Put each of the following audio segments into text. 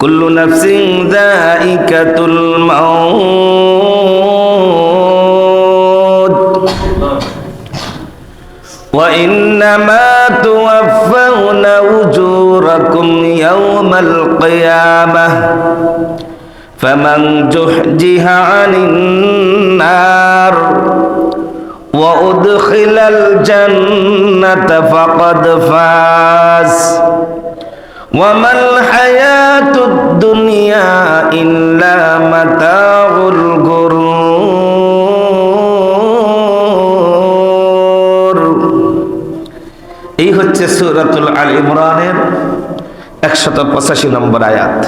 কুল্লু নাফসিন যায়িকাতুল মাউত ওয়া ইন্নামা তুওয়াফাউনা উজুরাকুম ইয়াওমাল কিয়ামাহ ফামান জুহজিহা আনিন নার ওয়া উদখিলাল জান্নাতা ফাকাদ ফাজ وما الحياة الدنيا إلا متاع الغرور এই হচ্ছে সূরাতুল আল ইমরানের 185 নম্বর আয়াত।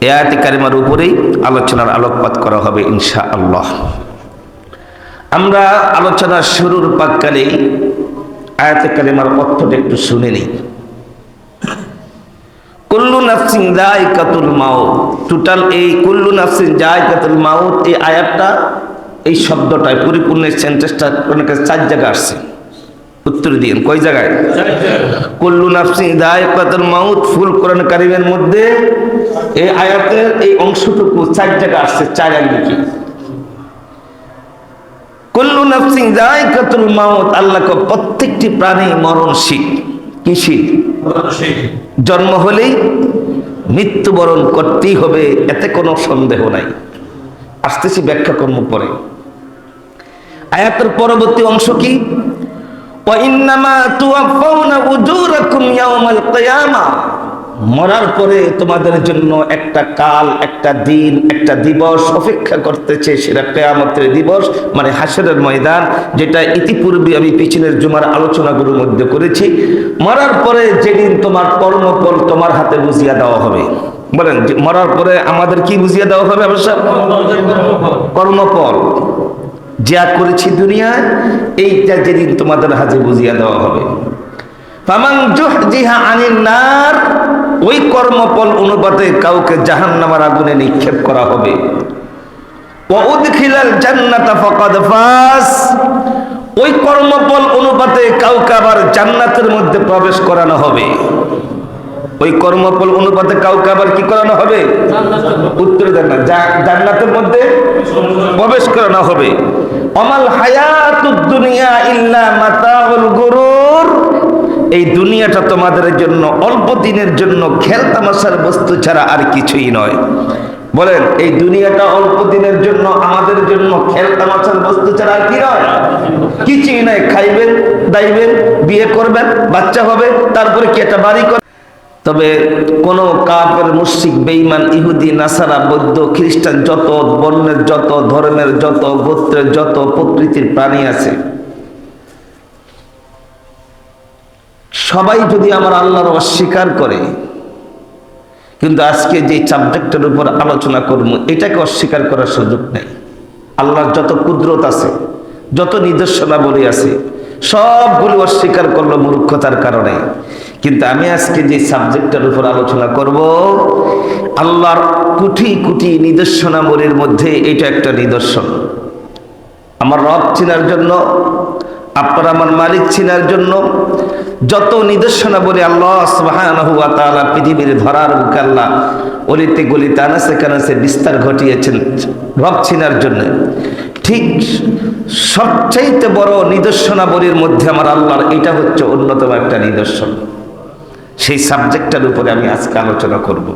এই আয়াতে কারিমার উপরেই আলোচনার আলোকপাত করা হবে ইনশাআল্লাহ। আমরা আলোচনার শুরুর পাককালে আয়াতে কারিমার অর্থটা একটু শুনে নিই। কুল্লু নাফসিন যায়িকাতুল মাউত, টোটাল এই কুল্লু নাফসিন যায়িকাতুল মাউত এই আয়াতটা, এই শব্দটায় পরিপূর্ণ সেন্টেন্সটা অনেক 4 জায়গায় আসছে। উত্তর দিন কয় জায়গায়? কুল্লু নাফসিন যায়িকাতুল মাউত ফুল কোরআন কারীমের মধ্যে এই আয়াতের এই অংশটুকু 4 জায়গায় আসছে। 4 আগে কি কুল্লু নাফসিন যায়িকাতুল মাউত, আল্লাহ কো প্রত্যেকটি প্রাণী মরণশীল। কিসিল? জন্ম হলেই মৃত্যুবরণ করতেই হবে, এতে কোনো সন্দেহ নাই। আসতেছি ব্যাখ্যা কর্ম পরে। আয়াতের পরবর্তী অংশ কি? ওয়া ইন্নামা তুওয়াফাউনা উজুরাকুম ইয়াওমাল কিয়ামা, মরার পরে তোমাদের জন্য একটা কাল, একটা দিন, একটা দিবস অপেক্ষা করতেছে, সেটা কিয়ামতের দিবস, মানে হাসরের ময়দান, যেটা ইতিপূর্বে আমি পিছনের জুমার আলোচনাগুলোর মধ্যে করেছি। মরার পরে যেদিন তোমার কর্মফল তোমার হাতে বুঝিয়ে দেওয়া হবে। বলেন, মরার পরে আমাদের কি বুঝিয়ে দেওয়া হবে? অবশ্য কর্মফল যা করেছি দুনিয়ায়, এইটা যেদিন তোমাদের হাতে বুঝিয়ে দেওয়া হবে। ফামান জুহজিহা আনিন নার, ওই কর্মফল অনুপাতে কাউকে জাহান্নামের আগুনে নিক্ষেপ করা হবে। ওয়া উদখিলাল জান্নাতা ফাকাদ ফাজ, ওই কর্মফল অনুপাতে কাউকে আবার জান্নাতের মধ্যে প্রবেশ করানো হবে। ওই কর্মফল অনুপাতে কাউকে আবার কি করানো হবে? উত্তর দেন না, জান্নাতের মধ্যে প্রবেশ করানো হবে। আমাল হায়াতুদ দুনিয়া ইল্লা মাতাউল গুরুর, এই দুনিয়াটা তোমাদের জন্য অল্প দিনের জন্য খেলতামাশার বস্তু ছাড়া আর কিছুই নয়। বলেন, এই দুনিয়াটা অল্প দিনের জন্য আমাদের জন্য খেলতামাশার বস্তু ছাড়া আর কি নয়? কিছুই নয়। খাইবেন, দাইবেন, বিয়ে করবেন, বাচ্চা হবে, তারপরে কি একটা বাড়ি করবেন। তবে কোন কাফের, মুশরিক, বেঈমান, ইহুদি, নাসারা, বৌদ্ধ, খ্রিস্টান, যত বর্ণের, যত ধর্মের, যত গোত্রের, যত প্রকৃতির প্রাণী আছে, সবাই যদি আমার আল্লাহর অস্বীকার করে, কিন্তু আজকে যে সাবজেক্টের উপর আলোচনা করব, এটাকে অস্বীকার করার সুযোগ নেই। আল্লাহর যত কুদরত আছে, যত নিদর্শনাবলী আছে, সবগুলো অস্বীকার করলো মূর্খতার কারণে। কিন্তু আমি আজকে যে সাবজেক্টের উপর আলোচনা করব, আল্লাহর কোটি কোটি নিদর্শনাবলীর মধ্যে এটা একটা নিদর্শন। আমার রব চিনার জন্য, আপনার আমার মালিক চিনার জন্য যত নিদর্শনাবলী আল্লাহ সুবহানাহু ওয়া তাআলা পৃথিবীর ধরার বুকে আল্লাহ অলিতে গলিতে আনাচে কানাচে বিস্তার ঘটিয়েছেন রব চিনার জন্য, ঠিক সবচাইতে বড় নিদর্শনাবলীর মধ্যে আমার আল্লাহর এটা হচ্ছে অন্যতম একটা নিদর্শন। সেই সাবজেক্টটার উপরে আমি আজকে আলোচনা করব।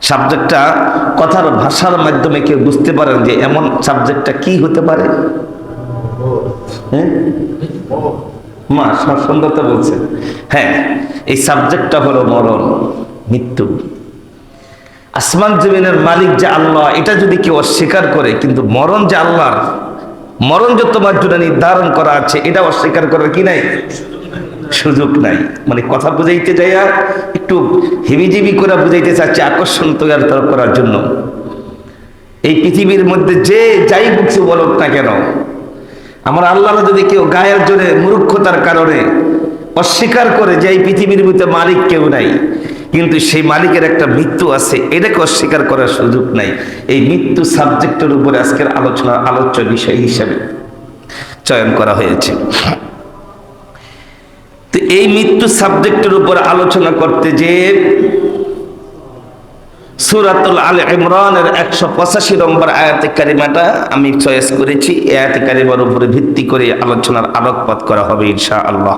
সাবজেক্টটা কথার ভাষার মাধ্যমে কেউ বুঝতে পারেন যে এমন সাবজেক্টটা কি হতে পারে? মা সুন্দরতা বলছেন। হ্যাঁ, এই সাবজেক্টটা হলো মরণ, মৃত্যু। আসমান জমিনের মালিক যে আল্লাহ, এটা যদি কেউ অস্বীকার করে, কিন্তু মরণ যে আল্লাহর, মরণ যে তোমার জন্য নির্ধারণ করা আছে, এটা অস্বীকার করার কি নাই? সুযোগ নাই। মানে কথা বুঝাইতে যাইয়া একটু হিবিজিবি করে বুঝাইতে চাচ্ছে, আকর্ষণ তৈরি করার জন্য। এই পৃথিবীর মধ্যে যে যাই বুঝছে বলুক না কেন, আমার আল্লাহ যদি কেউ গায়ের জোরে মূর্খতার কারণে অস্বীকার করে যে এই পৃথিবীর মধ্যে মালিক কেউ নাই, কিন্তু সেই মালিকের একটা মৃত্যু আছে, এটাকে অস্বীকার করার সুযোগ নাই। এই মৃত্যু সাবজেক্টের উপরে আজকের আলোচনার আলোচ্য বিষয় হিসাবে চয়ন করা হয়েছে। তো এই মৃত্যু সাবজেক্টের উপর আলোচনা করতে যে সূরাতুল আল ইমরানের 185 নম্বর আয়াতে কারিমাটা আমি চয়েস করেছি। এই আয়াতে কারিমার উপরে ভিত্তি করে আলোচনার আলোকপাত করা হবে ইনশাআল্লাহ।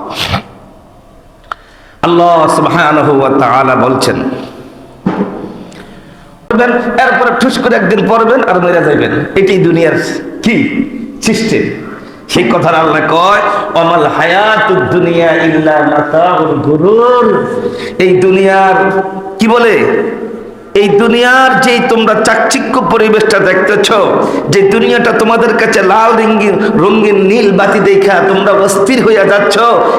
আল্লাহ সুবহানাহু ওয়া তাআলা বলছেন, এরপরে ঠুস করে একদিন পড়বেন আর মরে যাবেন, এটাই দুনিয়ার কি সিস্টেম। সেই কথা আল্লাহ কয়, অমাল হায়াতুদ দুনিয়া ইল্লা মাতাউল গুরুর। এই দুনিয়ার কি বলে, এই দুনিয়ার যেই তোমরা চাকচিক্য পরিবেশটা দেখতেছ, যে দুনিয়াটা তোমাদের কাছে লাল রঙিন নীল বাতি দেখা তোমরা অস্থির হইয়া যাচ্ছ,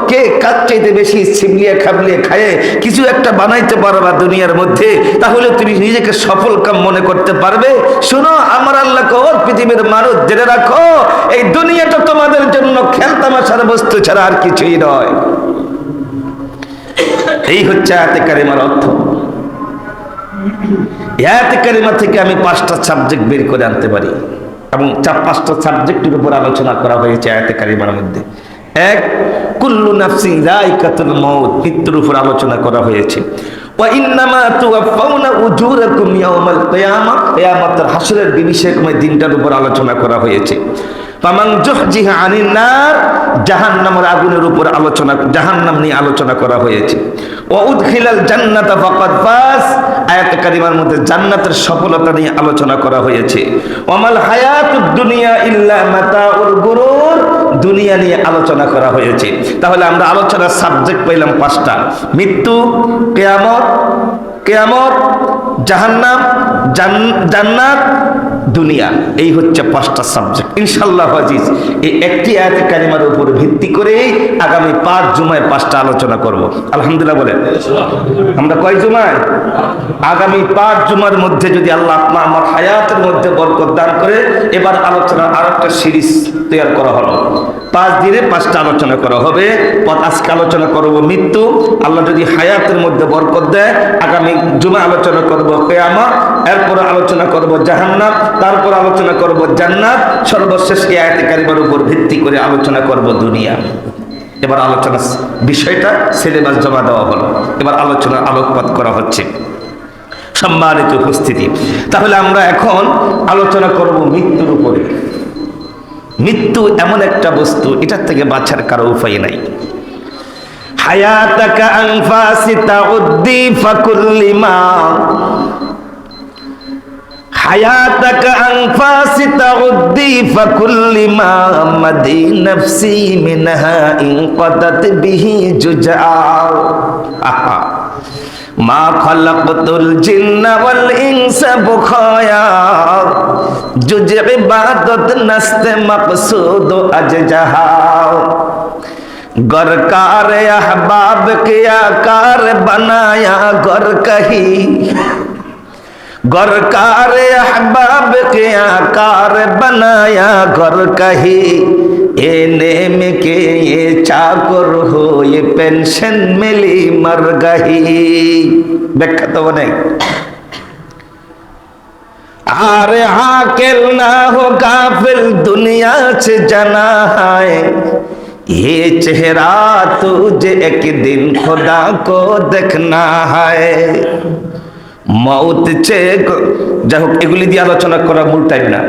কে কার চাইতে বেশি ছিমলিয়ে খাবলিয়ে খায়ে কিছু একটা বানাইতে পারবা দুনিয়ার মধ্যে, তাহলে তুমি নিজেকে সফল কাম মনে করতে পারবে। শোনো, আমার আল্লাহ কর পৃথিবীর মানুষ জেনে রাখো, এই দুনিয়াটা তোমাদের জন্য খেলতামাশার বস্তু ছাড়া আর কিছুই নয়। এই হচ্ছে আয়াতে কারিমার অর্থ। আয়াতে কারিমা থেকে আমি 5টা সাবজেক্ট বের করে আনতে পারি এবং 5টা সাবজেক্টের উপর আলোচনা করা হয়েছে আয়াতে কারিমার মধ্যে। 1, কুল্লু নাফসিন যায়কাতুল মাউত, মৃত্যুর উপর আলোচনা করা হয়েছে। ওয়া ইন্নামা তুওয়াফাউনা উজুরাকুম ইয়াওমাল কিয়ামাহ, কিয়ামতের হাসরের দিবসের দিনটার উপর আলোচনা করা হয়েছে। ফামান জুহজিহা আনিন নার, জাহান্নামের আগুনের উপর আলোচনা, জাহান্নাম নিয়ে আলোচনা করা হয়েছে। ওয়া উদখিলাল জান্নাতা ফাকাদ ফাজ, আয়াতে কারিমার মধ্যে জান্নাতের সফলতা নিয়ে আলোচনা করা হয়েছে। ওয়ামাল হায়াতুদ দুনিয়া ইল্লা মাতাউল গুরুর, দুনিয়া নিয়ে আলোচনা করা হয়েছে। তাহলে আমরা আলোচনার সাবজেক্ট পেলাম 5টা, মৃত্যু, কিয়ামত, কিয়ামত, জাহান্নাম, জান্নাত, দুনিয়া। এই হচ্ছে 5টা সাবজেক্ট। ইনশাআল্লাহ আজিজ, এই একটি আয়াতে কারিমার উপর ভিত্তি করে আগামী 5 জুমায় 5টা আলোচনা করব। আলহামদুলিল্লাহ বলেন। আমরা কয় জুমায়? আগামী 5 জুমার মধ্যে যদি আল্লাহ আমার হায়াতের মধ্যে বরকত দান করে, এবার আলোচনা আরেকটা সিরিজ তৈরি করা হলো। 5 দিনে 5টা আলোচনা করা হবে। আজকে আলোচনা করব মৃত্যু, আল্লাহ যদি হায়াতের মধ্যে বরকত দেয় আগামী জুমা আলোচনা করব কিয়ামত, এরপর আলোচনা করব জাহান্নাম, তারপর আলোচনা করব জান্নাত, সর্বশেষ এই আয়াতে কারিমার উপর ভিত্তি করে আলোচনা করব দুনিয়া। এবার আলোচনা বিষয়টা সিলেবাস জমা দেওয়া হলো, এবার আলোচনার আলোকপাত করা হচ্ছে। সম্মানিত উপস্থিতি, তাহলে আমরা এখন আলোচনা করব মৃত্যুর উপরে। মৃত্যু এমন একটা বস্তু, এটার থেকে বাঁচার কারো উপায় নাই। হায়াতাকা আনফাসি তাউদ্দি ফাকুল্লিমা, হায়াতাকা আনফাসি তাউদ্দি ফাকুল্লিমা মাদি নাফসি মিনহা ইনকাদাত বিহি জুজআ। আহা, মা খালাকতুল জিন্না ওয়াল ইনসা বুখায়া, জুজ ইবাদত নাস্তে মকসুদ আজজাহা। गर कार अहबाब किया कार बनाया गर कही, गर कार अहबाब किया कार बनाया गर कही, ए नेम के ये चाकर हो ये पेंशन मिली मर गही। ব্যাখ্যা তো অনেক। आरे हाकिल ना हो गाफिल दुनिया से जाना है, ये चेहरा तुझे एक दिन खुदा को देखना है। মউত চেক, যাই হোক এগুলি দিয়ে আলোচনা করা মূল টাইম না।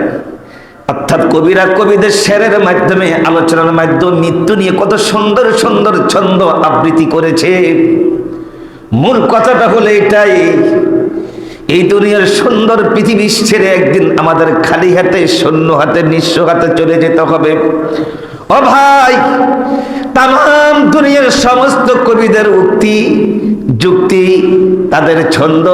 অর্থাৎ কবিরা কবিদের শেরের মাধ্যমে, আলোচনার মাধ্যমে মৃত্যু নিয়ে কত সুন্দর সুন্দর ছন্দ আবৃত্তি করেছে। মূল কথাটা হলো এটাই, এই দুনিয়ার সুন্দর পৃথিবী ছেড়ে একদিন আমাদের খালি হাতে, শূন্য হাতে, নিঃস্ব হাতে চলে যেতে হবে। ও ভাই, তাম দুনিয়ার সমস্ত কবিদের উক্তি যুক্তি, তাদের ছন্দ,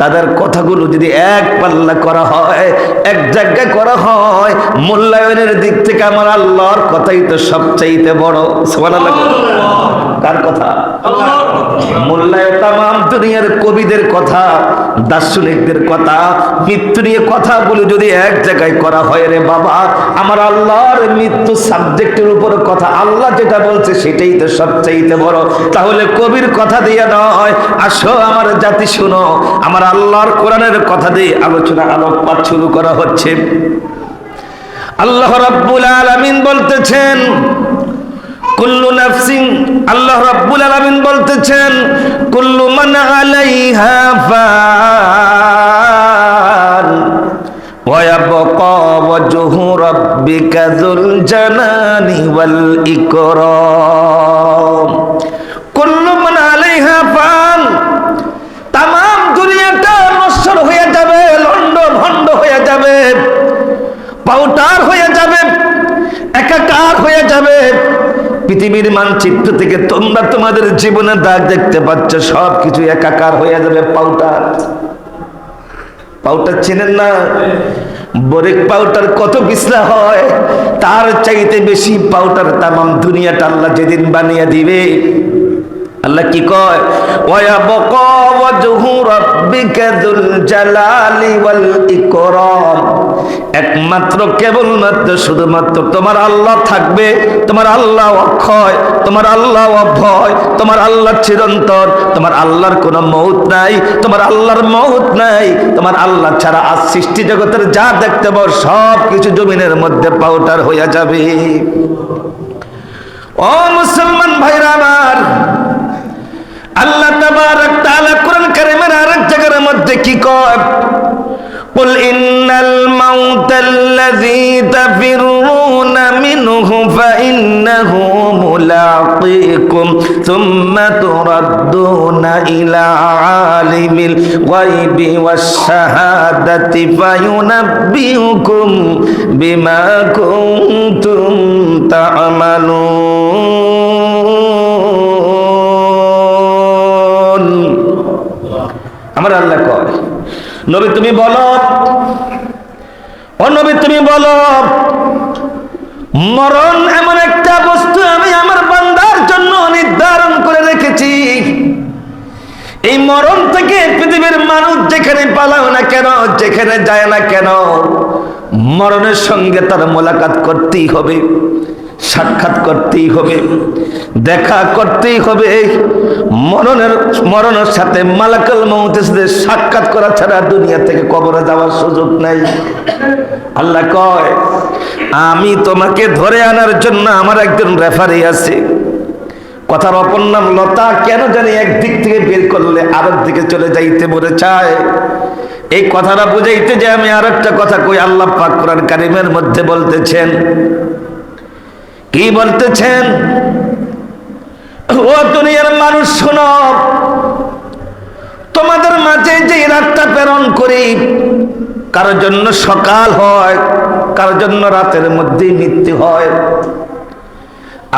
তাদের কথাগুলো যদি এক পাল্লা করা হয়, এক জায়গায় করা হয়, মূল্যায়নের দিক থেকে আমার আল্লাহর কথাই তো সবচাইতে বড়। সুবহানাল্লাহ। কার কথা? মূল্যায়ন তাম দুনিয়ার কবিদের কথা, দার্শনিকদের কথা, মৃত্যু নিয়ে কথা বলে যদি এক জায়গায় করা হয়, রে বাবা, আমার আল্লাহর মৃত্যু সাবজেক্টের উপর কথা, আল্লাহ যেটা বলছে সেটাই তো সবচাইতে বড়। তাহলে কবির কথা দিয়ে নয়, আসো আমার জাতি শুনো, আমার আল্লাহর কোরআনের কথা দিয়ে আলোচনা আলোকপাত শুরু করা হচ্ছে। আল্লাহ রাব্বুল আলামিন বলতেছেন, কুল্লু নাফসিন, আল্লাহ রাব্বুল আলামিন বলতেছেন, কুল্লু মান আলাইহা ফান, রাব্বিকা যুল জালালি ওয়াল ইকরাম। কুল্লু মান আলাইহা ফান, তাম দুনিয়াটা নশ্বর হয়ে যাবে, লন্ড ভন্ড হয়ে যাবে, পাউডার হয়ে যাবে, একাকার হয়ে যাবে। পৃথিবীর মানচিত্র থেকে তোমরা তোমাদের জীবনের দাগ দেখতে পাচ্ছ, সব কিছু একাকার হয়ে যাবে। পাউডার, পাউডার চেনেন না? বরেক পাউডার কত পিছলা হয়, তার চাইতে বেশি পাউডার তামাম দুনিয়াটা আল্লাহ যেদিন বানিয়ে দিবে। আল্লাহ কি কয়? ওয়ায়াবকা ওয়াজহু রাব্বিকা যুল জালালি ওয়াল ইকরাম। একমাত্র কেবলমাত্র শুধুমাত্র তোমার আল্লাহ থাকবে, তোমার আল্লাহ অক্ষয়, তোমার আল্লাহ অভয়, তোমার আল্লাহ চিরন্তন, তোমার আল্লাহর কোনো মউত নাই, তোমার আল্লাহর মউত নাই। তোমার আল্লাহ ছাড়া আজ সৃষ্টি জগতের যা দেখতে পাও সব কিছু জমিনের মধ্যে পাউডার হয়ে যাবে। ও মুসলমান ভাইরা আমার, আল্লাহ তাবারক তাআলা কোরআন কারীমের আরেক জায়গার মধ্যে কি কয়? কুল ইন্নাল মাউতাল্লাযী তাফিরুনা মিনহু ফাইন্নাহু মুলাকীকুম সুম্মা তুরাদ্দুনা ইলা আলিমিল গায়বি ওয়াশ শাহাদাতি ফায়ুনাব্বিউকুম বিমা কুনতুম তা'মালুন। আমার আল্লাহ কয়, নবী তুমি বলো, ও নবী তুমি বলো, মরণ এমন একটা বস্তু আমি আমার বান্দার জন্য নির্ধারণ করে রেখেছি। এই মরণ থেকে পৃথিবীর মানুষ যেখানে পালাও না কেন, যেখানে যায় না কেন, মরণের সঙ্গে তার মোলাকাত করতেই হবে, সাক্ষাৎ করতেই হবে, দেখা করতেই হবে। মরণের সাথে মালাকুল মউতের সাথে সাক্ষাৎ করা ছাড়া দুনিয়া থেকে কবরে যাওয়ার সুযোগ নাই। আল্লাহ কয়, আমি তোমাকে ধরে আনার জন্য আমার একজন রেফারি আছে। কথার অপর নাম লতা, কেন জানি একদিক থেকে বের করলে আরেক দিকে চলে যাইতে মনে চায়। এই কথাটা বুঝাইতে যে আমি আরেকটা কথা কই। আল্লাহ পাক কোরআন কারীমের মধ্যে বলতেছেন, কি বলতেছেন? ও দুনিয়ার মানুষ শোনো, তোমাদের মাঝে যে রাতটা প্রেরণ করি, কারোর জন্য সকাল হয়, কারোর জন্য রাতের মধ্যেই মৃত্যু হয়।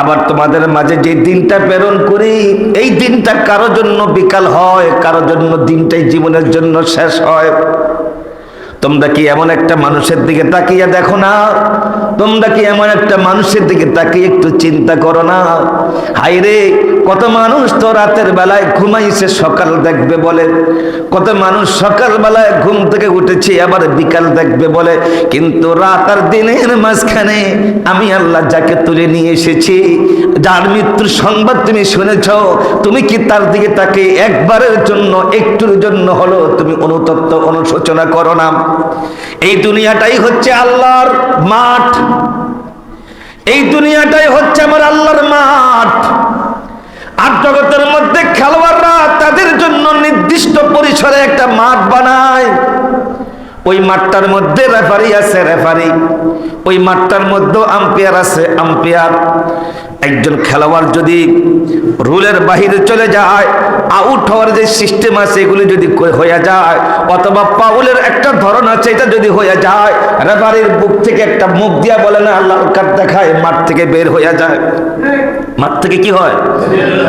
আবার তোমাদের মাঝে যে দিনটা প্রেরণ করি, এই দিনটা কারোর জন্য বিকাল হয়, কারোর জন্য দিনটাই জীবনের জন্য শেষ হয়। তোমরা কি এমন একটা মানুষের দিকে তাকিয়ে দেখো না? তোমরা কি এমন একটা মানুষের দিকে তাকিয়ে একটু চিন্তা করো না? হায়রে, কত মানুষ তো রাতের বেলায় ঘুমাইছে, সকাল দেখবে বলে। কত মানুষ সকাল বেলায় ঘুম থেকে উঠেছে, আবার বিকাল দেখবে বলে। কিন্তু রাত আর দিনের মাঝখানে আমি আল্লাহ যাকে তুলে নিয়ে এসেছি, যার মৃত্যুর সংবাদ তুমি শুনেছ, তুমি কি তার দিকে তাকিয়ে একবারের জন্য, একটুর জন্য হলো তুমি অনুতপ্ত, অনুশোচনা করো না? এই দুনিয়াটাই হচ্ছে আল্লাহর মাঠ, এই দুনিয়াটাই হচ্ছে আমার আল্লাহর মাঠ। আর জগতের মধ্যে খেলোয়াড়রা তাদের জন্য নির্দিষ্ট পরিসরে একটা মাঠ বানায়। ওই মাঠটার মধ্যে রেফারি আছে, রেফারি। ওই মাঠটার মধ্যে আম্পায়ার আছে, আম্পায়ার। একজন খেলোয়াড় যদি রুলের বাহিরে চলে যায়, আউট হওয়ার যে সিস্টেম আছে এগুলি যদি হয়ে যায়, অথবা পাউলের একটা ধরন আছে, এটা যদি হয়ে যায়, রেফারির বুক থেকে একটা মুখ দিয়া বলে না লাল কার্ড দেখায়, মাঠ থেকে বের হয়ে যায়। মাঠ থেকে কি হয়?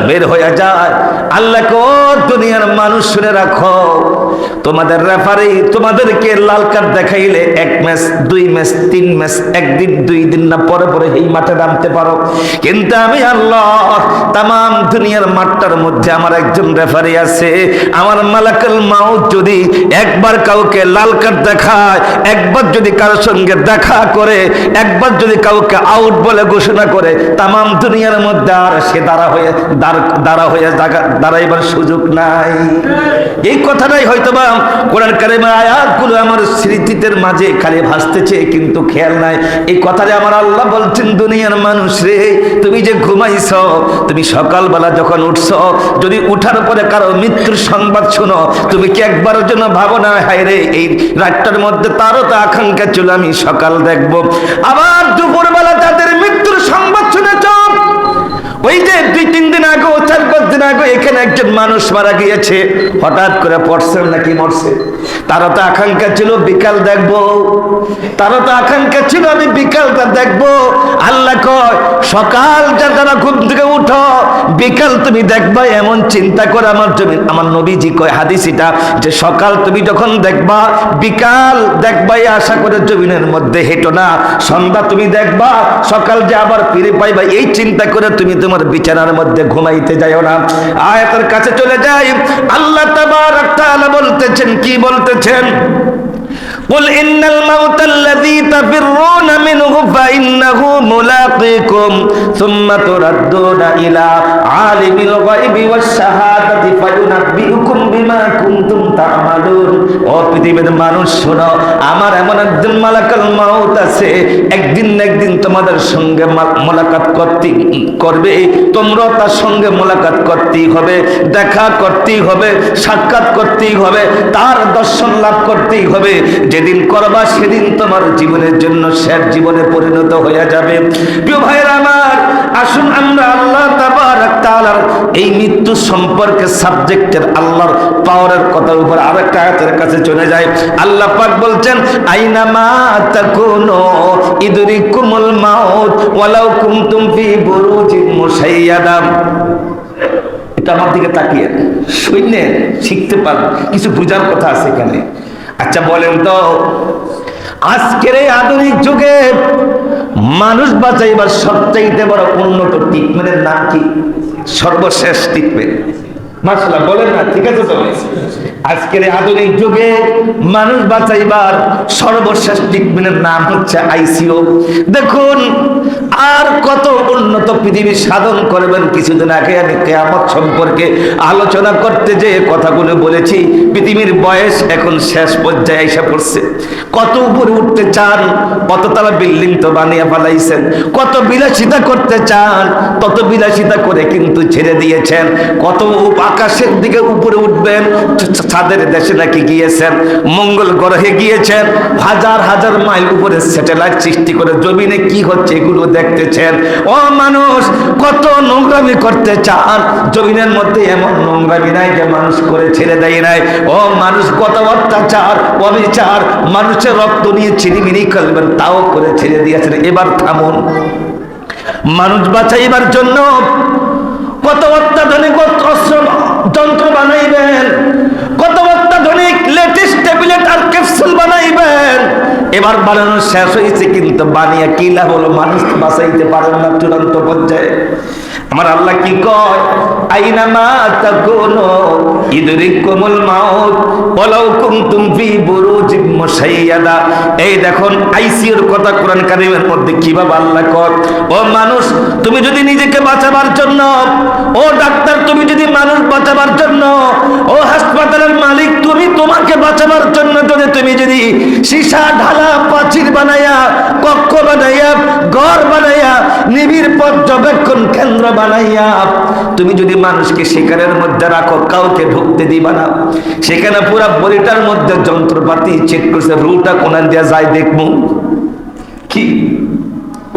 বের হয়ে যায়। আল্লাহকে, ও দুনিয়ার মানুষ শুনে রাখো, তোমাদের রেফারি তোমাদেরকে লাল কার্ড দেখাইলে 1 ম্যাচ, 2 ম্যাচ, 3 ম্যাচ, 1 দিন 2 দিন না পরে পরে এই মাঠে নামতে পারো। কিন্তু আমি আল্লাহ তাম দুনিয়ার মাঠটার মধ্যে আমার একজন রেফারি আছে। আমার মালাকুল মাউত যদি একবার কাউকে লাল কার্ড দেখায়, একবার যদি কারোর সঙ্গে দেখা করে, একবার যদি কাউকে আউট বলে ঘোষণা করে, তাম দুনিয়ার মধ্যে আর সে দাঁড়াইবার সুযোগ নাই। এই কথাটাই হয়তোবা কোরআন কারিমের আয়াতগুলো আমার স্মৃতিতে মাঝে খালি ভাসতেছে, কিন্তু খেয়াল নাই এই কথাটা আমার আল্লাহ বলছেন, দুনিয়ার মানুষ রে, তুমি যে ঘুমাইছ, তুমি সকালবেলা যখন উঠছ, যদি উঠার পরে কারো মৃত্যুর সংবাদ শুনো, তুমি কি একবারের জন্য ভাবো না, হায় রে এই রাতটার মধ্যে তারও তো আকাঙ্ক্ষা ছিল আমি সকাল দেখব। আবার দুপুরবেলা তাদের মৃত্যুর সংবাদ শুনেছ, ওই যে 2-3 দিন আগে 4-5 দিন আগে এখানে একজন মানুষ মারা গিয়েছে, হঠাৎ করে পড়ছেন নাকি মরছে, তারও তো আকাঙ্ক্ষা ছিল বিকাল দেখবো, তারও তো আকাঙ্ক্ষা ছিল আমি বিকালটা দেখবো। আল্লাহ কয় সকাল যারা ঘুম থেকে উঠো, বিকাল তুমি দেখবা, এমন চিন্তা করে আমার জমিন, আমার নবীজি কয় হাদিসিটা, যে সকাল তুমি যখন দেখবা, বিকাল দেখবা, এই আশা করে জমিনের মধ্যে হেঁটো না, সন্ধ্যা তুমি দেখবা, সকাল যে আবার ফিরে পাইবা, এই চিন্তা করে তুমি তোমার বিছানার মধ্যে ঘুমাইতে যাও না। আয়াতের কাছে চলে যাই, আল্লাহ তাবারক তাআলা বলতেছেন, কি বলতেছেন? قل إن الموت الذي تفرون منه فإنه ملاقيكم ثم تردون إلى عالم الغيب والشهادة فينبئكم بما كنتم تعملون। ও পৃথিবীর মানুষ শোনো, আমার এমন একজন মালাকুল মাউত আছে, একদিন না একদিন তোমাদের সঙ্গে মোলাকাত করবে, তোমরা তার সঙ্গে মোলাকাত করতেই হবে, দেখা করতেই হবে, সাক্ষাৎ করতেই হবে, তার দর্শন লাভ করতেই হবে। যেদিন করবা সেদিন তোমার জীবনের জন্য শেষ জীবনে পরিণত হয়ে যাবে। প্রিয় ভাইরা আমার, আসুন আমরা আল্লাহ তাবারক তাআলার এই মৃত্যু সম্পর্কে সাবজেক্টের আল্লাহর পাওয়ারের কথার উপর আরেকটা আয়াতের কাছে চলে যায়। আল্লাহ পাক বলছেন, আইনামা তাকুনু ইদরিকুমুল মাউত ওয়ালাউ কুনতুম ফি বুরুজিন মুশাইয়াদা। এটা আমার দিকে তাকিয়ে শুনে শিখতে পারেন, কিছু বোঝার কথা আছে এখানে। আচ্ছা বলেন তো, আজকের এই আধুনিক যুগে মানুষ বাঁচাইবার সবচাইতে বড় উন্নত ট্রিটমেন্টের নাম কি? সর্বশেষ ট্রিটমেন্ট, মাশাআল্লাহ বলেন না, ঠিক আছে তো? আজকের আধুনিক যুগে মানুষ বাঁচাইবার সর্বশেষ ট্রিটমেন্টের নাম হচ্ছে আইসিইউ। দেখুন আর কত উন্নত পৃথিবী সাধন করবেন। কিছুদিন আগে আমি কিয়ামত সম্পর্কে আলোচনা করতে যে কথাগুলো বলেছি, পৃথিবীর বয়স এখন শেষ পর্যায়ে এসে পড়ছে। কত উপরে উঠতে চান, কততলা বিল্ডিং তো বানিয়ে ফেলাইছেন, কত বিলাসিতা করতে চান, তত বিলাসিতা করে কিন্তু ছেড়ে দিয়েছেন। কত আকাশের দিকে উপরে উঠবেন, চাঁদের দেশে নাকি গিয়েছেন, মঙ্গল গ্রহে গিয়েছেন, হাজার হাজার মাইল উপরে স্যাটেলাইট সৃষ্টি করে জমিনে কি হচ্ছে এগুলো দেখতেছেন। ও মানুষ, কত নোংরামি করতে চান, জমিনের মধ্যে এমন নোংরামি নাই যে মানুষ করে ছেড়ে দেয় নাই। ও মানুষ, কত অত্যাচার অবিচার, মানুষের রক্ত নিয়ে ছিনিমিনি করবেন, তাও করে ছেড়ে দিয়েছেন। এবার থামুন, মানুষ বাঁচাইবার জন্য কত অত্যাধুনিক অস্ত্র যন্ত্র বানাইবেন, কত অত্যাধুনিক লেটেস্ট ট্যাবলেট আর ক্যাপসুল বানাইবেন। এবার বানানো শেষ হয়েছে, কিন্তু বানিয়ে কি লাভ হলো? মানুষ তো বাঁচাইতে পারেন না চূড়ান্ত পর্যায়ে। আমার আল্লাহ কি কয়, আইনামা তাকুনু ইদরিকুমুল মাউত ওয়ালাউ কুনতুম ফি বুরুজিন মুশাইয়াদা। এই দেখুন আইসিইউর কথা কোরআন কারীমের মধ্যে কিভাবে আল্লাহ কয়, ও মানুষ, তুমি যদি নিজেকে বাঁচাবার জন্য, ও ডাক্তার তুমি যদি মানুষ বাঁচাবার জন্য, ও হাসপাতালের মালিক তুমি তোমাকে বাঁচাবার জন্য তুমি যদি সীসা ঢালা প্রাচীর বানাইয়া, কক্ষ বানাইয়া, ঘর বানাইয়া, নিবিড় পর্যবেক্ষণ কেন্দ্র বানাইয়া তুমি যদি মানুষকে শিকারের মধ্যে রাখো, কাউকে ঢুকতে দিবা না। সেখানে পুরা বডিটার মধ্যে যন্ত্রপাতি চেক করছে, রুটা কোন দিয়ে যায় দেখবো কি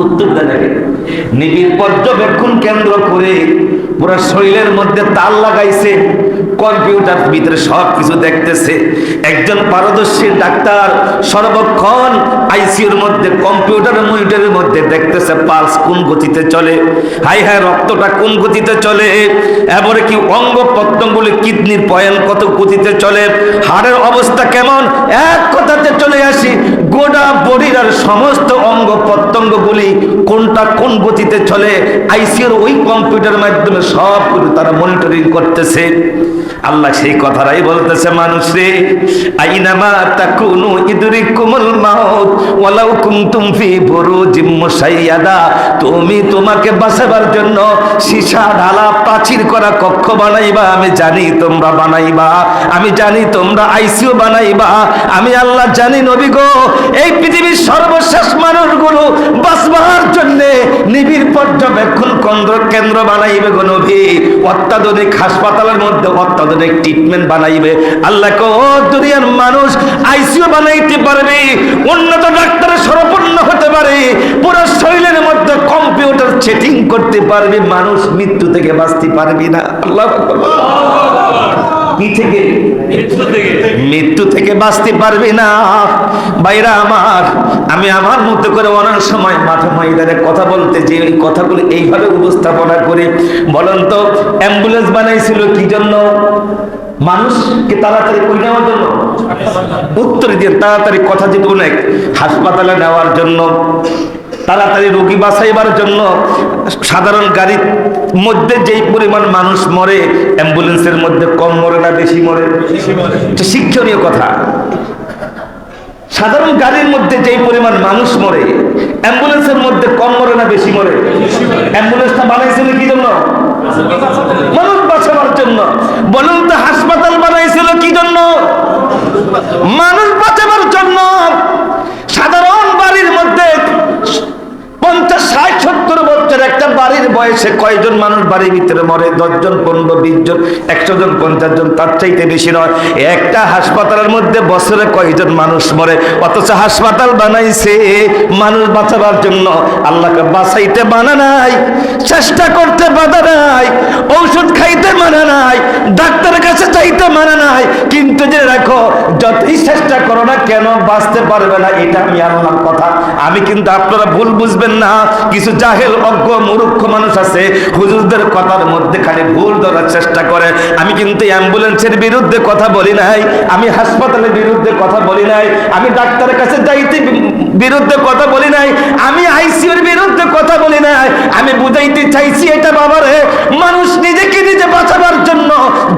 উত্তর দেয়। নিবিড় পর্যবেক্ষণ কেন্দ্র করে পুরা শরীরের মধ্যে তার লাগাইছে, কম্পিউটার ভিতরে সব কিছু দেখতেছে। একজন পারদর্শী ডাক্তার সর্বক্ষণ আইসিইউর মধ্যে কম্পিউটারের মনিটরের মধ্যে দেখতেছে পালস কোন গতিতে চলে, হাই হাই রক্তটা কোন গতিতে চলে, এবারে কি অঙ্গ প্রত্যঙ্গগুলি, কিডনির পয়েন্ট কত গতিতে চলে, হাড়ের অবস্থা কেমন। এক কথাতে চলে আসি, গোটা বডির আর সমস্ত অঙ্গ প্রত্যঙ্গ অঙ্গগুলি কোনটা কোন গতিতে চলে আইসিইউর ওই কম্পিউটারের মাধ্যমে সবগুলো তারা মনিটরিং করতেছে। আল্লাহ সেই কথাটাই বলতেছে, মানুষ রে আইনামা তাকুনু ইদরিকুমুল মাউত ওয়ালাউ কুনতুম ফি বুরুজিম মুশাইয়াদা। তুমি তোমাকে বাঁচাবার জন্য সীসা ঢালা প্রাচীর করা কক্ষ বানাইবা, আমি জানি তোমরা বানাইবা, আমি জানি তোমরা আইসিইউ বানাইবা, আমি আল্লাহ জানি নবী গো এই পৃথিবীর সর্বশেষ মানুষগুলো বাঁচবার জন্য নিবিড় পর্যবেক্ষণ কেন্দ্র বানাইবে গো নবী, অত্যাধুনিক হাসপাতালের মধ্যে অত্যাধুনিক ট্রিটমেন্ট বানাইবে। আল্লাহ কো ও দুনিয়ার মানুষ আইসিইউ বানাইতে পারবে, উন্নত ডাক্তারের শরণাপন্ন হতে পারে, পুরো শরীরের মধ্যে কম্পিউটার সেটিং করতে পারবে, মানুষ মৃত্যু থেকে বাঁচতে পারবে না। আল্লাহু আকবার। কি থেকে? মৃত্যু থেকে বাঁচতে পারবি না। ভাইরা আমার, আমি আমার মতো করে অনেক সময় মাঠে ময়দানে কথা বলতে যে ওই কথাগুলো এইভাবে উপস্থাপনা করি। বলেন তো অ্যাম্বুলেন্স বানাইছিল কি জন্য? মানুষকে তাড়াতাড়ি করে নেওয়ার জন্য? উত্তর দিয়ে তাড়াতাড়ি কথা যেত অনেক, হাসপাতালে নেওয়ার জন্য, তাড়াতাড়ি রোগী বাঁচাইবার জন্য। সাধারণ গাড়ির মধ্যে যেই পরিমাণ মানুষ মরে অ্যাম্বুলেন্সের মধ্যে কম মরে না বেশি মরে? শিক্ষণীয় কথা। সাধারণ গাড়ির মধ্যে যেই পরিমাণ মানুষ মরে অ্যাম্বুলেন্সের মধ্যে কম মরে না বেশি মরে? অ্যাম্বুলেন্সটা বানাইছিল কি জন্য? মানুষ বাঁচাবার জন্য। বলুন তো হাসপাতাল বানাইছিল কি জন্য? মানুষ বাঁচাবার জন্য। সাধারণ বাড়ির মধ্যে 50, 60, 70 বছর একটা বাড়ির বয়সে কয়জন মানুষ বাড়ির ভিতরে মরে? 10 জন, 15, 20 জন, 100 জন, 50 জন, তার চাইতে বেশি নয়। একটা হাসপাতালের মধ্যে বছরে কয়জন মানুষ মরে? অথচ হাসপাতাল বানাইছে মানুষ বাঁচাবার জন্য। আল্লাহকে বাঁচাইতে মানা নাই, চেষ্টা করতে বাধা নাই, ঔষধ খাইতে মানা নাই, ডাক্তারের কাছে চাইতে মানা নাই, কিন্তু যে রাখো যতই চেষ্টা করো না কেন বাঁচতে পারবে না। এটা আমি আল্লাহর কথা। আমি কিন্তু আপনারা ভুল বুঝবেন না, কিছু জাহেল অজ্ঞ মূর্খ মানুষ আছে হুজুরদের কথার মধ্যে খালি ভুল ধরার চেষ্টা করে। আমি কিন্তু অ্যাম্বুলেন্সের বিরুদ্ধে কথা বলি নাই, আমি হাসপাতালের বিরুদ্ধে কথা বলি নাই, আমি ডাক্তারের কাছে যাইতে বিরুদ্ধে কথা বলি নাই, আমি আইসিইউর বিরুদ্ধে কথা বলি নাই। আমি বুঝাইতে চাইছি এটা বাবারে, মানুষ নিজেকে নিজে বাঁচাবার জন্য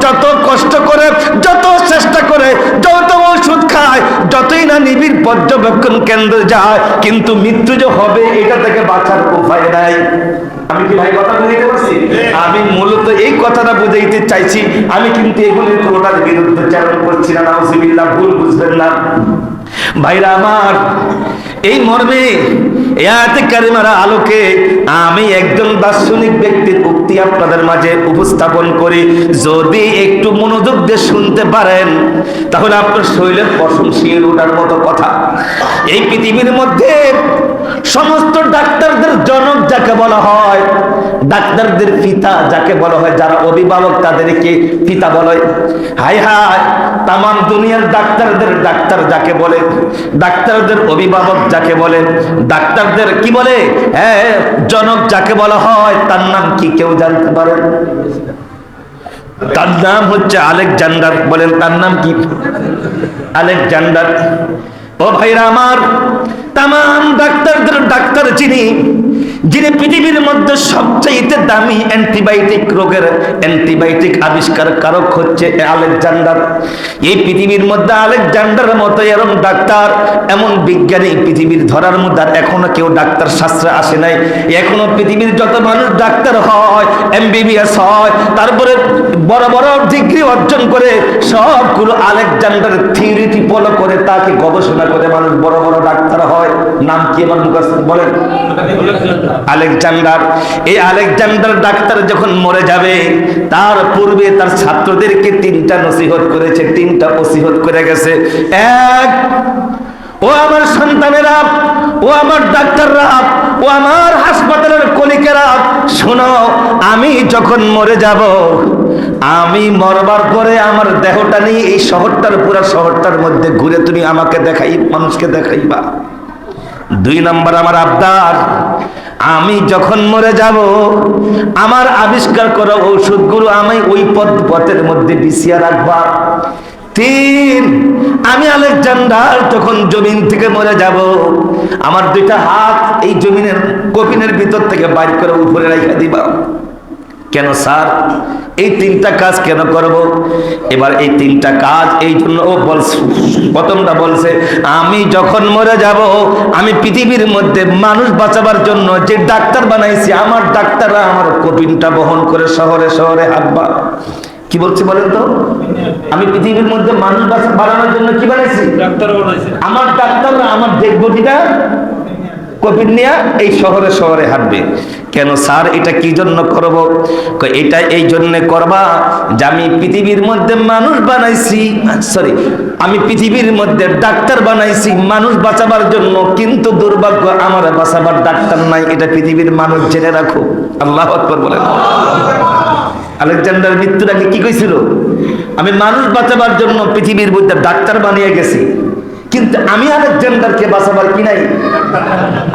যত কষ্ট করে, যত চেষ্টা করে, যত ওষুধ খায়, যতই না নিবিড় পর্যবেক্ষণ কেন্দ্রে যায়, কিন্তু মৃত্যু যে হবে এটা থেকে বাঁচার উপায় নাই। আমি কি ভাই কথা বুঝাইতে পারছি? আমি মূলত এই কথাটা বুঝাইতে চাইছি। আমি কিন্তু এগুলির কোনোটার বিরুদ্ধে চারণ করছি না, নাউজুবিল্লাহ, ভুল বুঝবেন না। ভাইরা আমার, এই মর্মে আয়াতে কারিমার আলোকে আমি একজন দার্শনিক ব্যক্তির উক্তি আপনাদের মাঝে উপস্থাপন করি। যদি একটু মনোযোগ দিয়ে শুনতে পারেন তাহলে আপনার শরীরের পশম শিরে ওঠার মতো কথা। এই পৃথিবীর মধ্যে সমস্ত ডাক্তারদের জনক যাকে বলা হয়, ডাক্তারদের পিতা যাকে বলা হয়, যারা অভিভাবক তাদেরকে পিতা বলে। হায় হায়, তাম দুনিয়ার ডাক্তারদের ডাক্তার যাকে বলে, ডাক্তারদের অভিভাবক যাকে বলে, ডাক্তারদের কি বলে, হ্যাঁ, জনক যাকে বলা হয়, তার নাম কি কেউ জানতে পারেন? তার নাম হচ্ছে আলেকজান্ডার। বলেন তার নাম কি? আলেকজান্ডার। ও ভাইরা আমার, তাম ডাক্তারদের ডাক্তার যিনি পৃথিবীর মধ্যে সবচেয়ে দামি অ্যান্টিবায়োটিক রোগের অ্যান্টিবায়োটিক আবিষ্কার কারক হচ্ছে আলেকজান্ডার। এই পৃথিবীর মধ্যে আলেকজান্ডারের মতো এরকম ডাক্তার, এমন বিজ্ঞানী পৃথিবীর ধরার মধ্যে এখনো কেউ ডাক্তার শাস্ত্রে আসে নাই। এখনো পৃথিবীর যত মানুষ ডাক্তার হয়, MBBS হয়, তারপরে বড় বড় ডিগ্রি অর্জন করে, সবগুলো আলেকজান্ডার থিওরিটি ফলো করে, তাকে গবেষণা করে মানুষ বড় বড় ডাক্তার হয়। নাম কি এবার মুখস্থ বলেন? আলেকজান্ডার। এই আলেকজান্ডার ডাক্তার যখন মরে যাবে, তার পূর্বে তার ছাত্রদেরকে 3টা নসিহত করেছে, 3টা ওসিহত করে গেছে। এক, ও আমার সন্তানেরা, ও আমার ডাক্তাররা, ও আমার হাসপাতালের কলিকেরা, শোনো, আমি যখন মরে যাব, আমি মরবার পরে আমার দেহটা নিয়ে এই শহরটার, পুরো শহরটার মধ্যে ঘুরে তুমি আমাকে দেখাই, মানুষকে দেখাইবা। 2 নম্বর আমার আবদার, আমি যখন মরে যাব, আমার আবিষ্কার করা ঔষধগুলো আমি ওই পথের মধ্যে বিছিয়ে রাখবা। তিন, আমি আলেকজান্ডার যখন জমিন থেকে মরে যাব, আমার দুইটা হাত এই জমিনের কফিনের ভিতর থেকে বাইর করে উপরে রাখা দিবা। কেন স্যার, এই তিনটা কাজ কেন করব? এবার এই তিনটা কাজ এই জন্য ও বলছে, প্রথমটা বলছে আমি যখন মরে যাব, আমি পৃথিবীর মধ্যে মানুষ বাঁচাবার জন্য যে ডাক্তার বানাইছি, আমার ডাক্তাররা আমার কফিনটা বহন করে শহরে শহরে হাঁটবা। কি বলছি বলেন তো? আমি পৃথিবীর মধ্যে মানুষ বানানোর জন্য কি বানাইছি? ডাক্তার বানাইছি। আমার ডাক্তাররা আমার ডেড বডিটা কফিন নিয়ে এই শহরে শহরে হাঁটবে। কেন স্যার, এটা কি জন্য করব? এটা এই জন্য করবা যে আমি পৃথিবীর মধ্যে মানুষ বানাইছি, সরি, আমি পৃথিবীর মধ্যে ডাক্তার বানাইছি মানুষ বাঁচাবার জন্য, কিন্তু দুর্ভাগ্য আমার বাঁচাবার ডাক্তার নাই। এটা পৃথিবীর মানুষ জেনে রাখো। আল্লাহু আকবার বলেন। আলেকজান্ডার মৃত্যুর আগে কি কইছিল? আমি মানুষ বাঁচাবার জন্য পৃথিবীর মধ্যে ডাক্তার বানিয়ে গেছি, কিন্তু আমি আলেকজান্ডারকে বাঁচাবার কি নাই?